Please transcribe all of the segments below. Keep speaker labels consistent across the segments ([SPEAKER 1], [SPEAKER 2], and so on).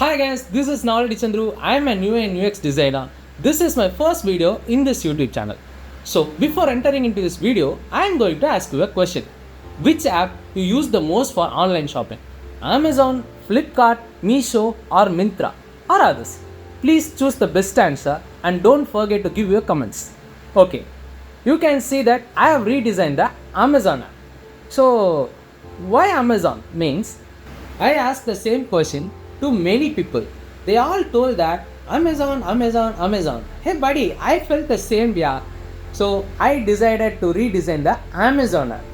[SPEAKER 1] Hi guys, this is Naladi Chandru. I am a UI and UX designer. This is my first video in this YouTube channel. So before entering into this video, I am going to ask you a question. Which app you use the most for online shopping? Amazon, Flipkart, Meesho or Myntra or others? Please choose the best answer and don't forget to give your comments. Okay, you can see that I have redesigned the Amazon app. So why Amazon means I asked the same question to many people. They all told that Amazon, Amazon, Amazon. Hey buddy, I felt the same, yeah. So I decided to redesign the Amazon app.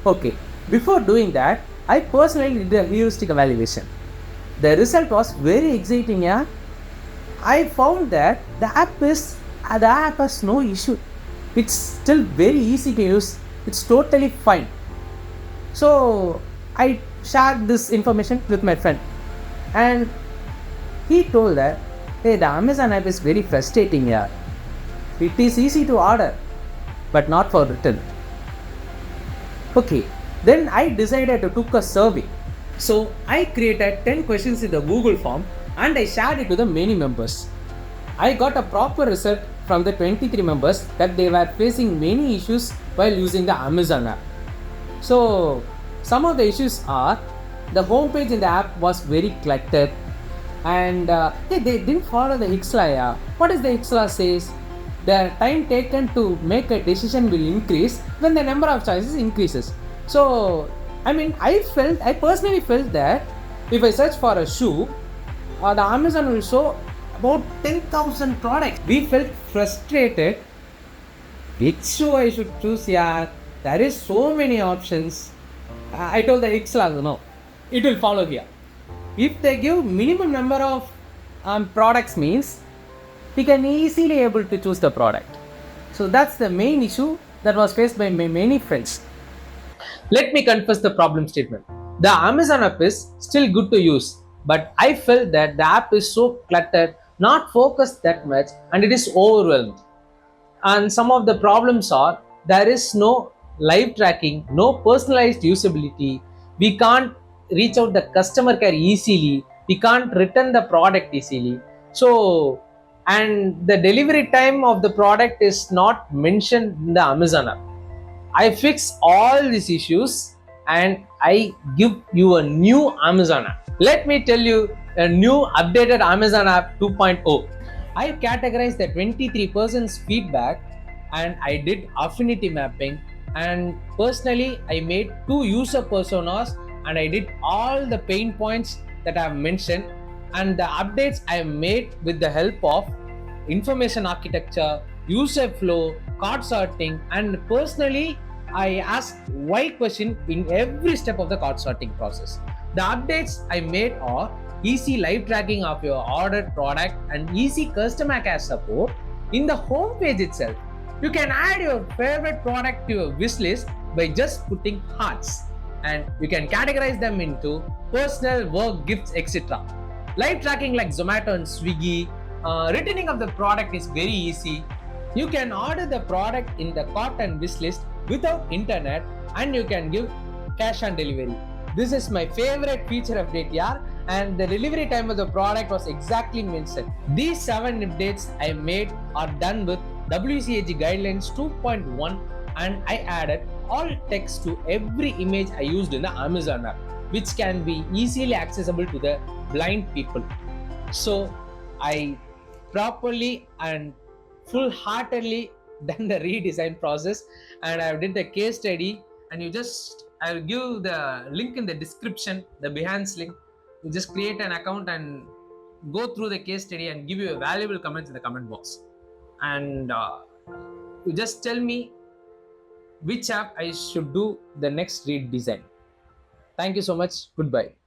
[SPEAKER 1] Okay, before doing that, I personally did a heuristic evaluation. The result was very exciting, yeah. I found that the app has no issue. It's still very easy to use. It's totally fine. So I shared this information with my friend, and he told that, hey, the Amazon app is very frustrating here. It is easy to order, but not for return. Okay, then I decided to took a survey. So I created 10 questions in the Google form and I shared it to the many members. I got a proper result from the 23 members that they were facing many issues while using the Amazon app. So some of the issues are the homepage in the app was very cluttered, and they didn't follow the HIXLA. What is the HIXLA says? The time taken to make a decision will increase when the number of choices increases. So I personally felt that if I search for a shoe, the Amazon will show about 10,000 products. We felt frustrated. Which shoe I should choose? Yeah, there is so many options. I told the HIXLA, no, it will follow here. If they give minimum number of products means we can easily able to choose the product. So that's the main issue that was faced by my many friends. Let me confess the problem statement. The Amazon app is still good to use, but I felt that the app is so cluttered, not focused that much, and it is overwhelmed. And some of the problems are there is no live tracking, no personalized usability, we can't reach out the customer care easily, we can't return the product easily. So, and the delivery time of the product is not mentioned in the Amazon app. I fix all these issues and I give you a new Amazon app. Let me tell you a new updated Amazon app 2.0. I categorized the 23% feedback and I did affinity mapping, and personally I made 2 user personas and I did all the pain points that I have mentioned, and the updates I made with the help of information architecture, user flow, card sorting, and personally I asked why question in every step of the card sorting process. The updates I made are easy live tracking of your ordered product and easy customer care support in the home page itself. You can add your favorite product to your wish list by just putting hearts, and you can categorize them into personal, work, gifts, etc. Live tracking like Zomato and Swiggy. Returning of the product is very easy. You can order the product in the cart and wish list without internet, and you can give cash on delivery. This is my favorite feature update, yeah, and the delivery time of the product was exactly mentioned. These 7 updates I made are done with WCAG guidelines 2.1, and I added all text to every image I used in the Amazon app, which can be easily accessible to the blind people. So I properly and full-heartedly done the redesign process, and I did the case study, and I'll give the link in the description, the Behance link. You just create an account and go through the case study and give you a valuable comments in the comment box, and you just tell me which app I should do the next redesign. Thank you so much. Goodbye.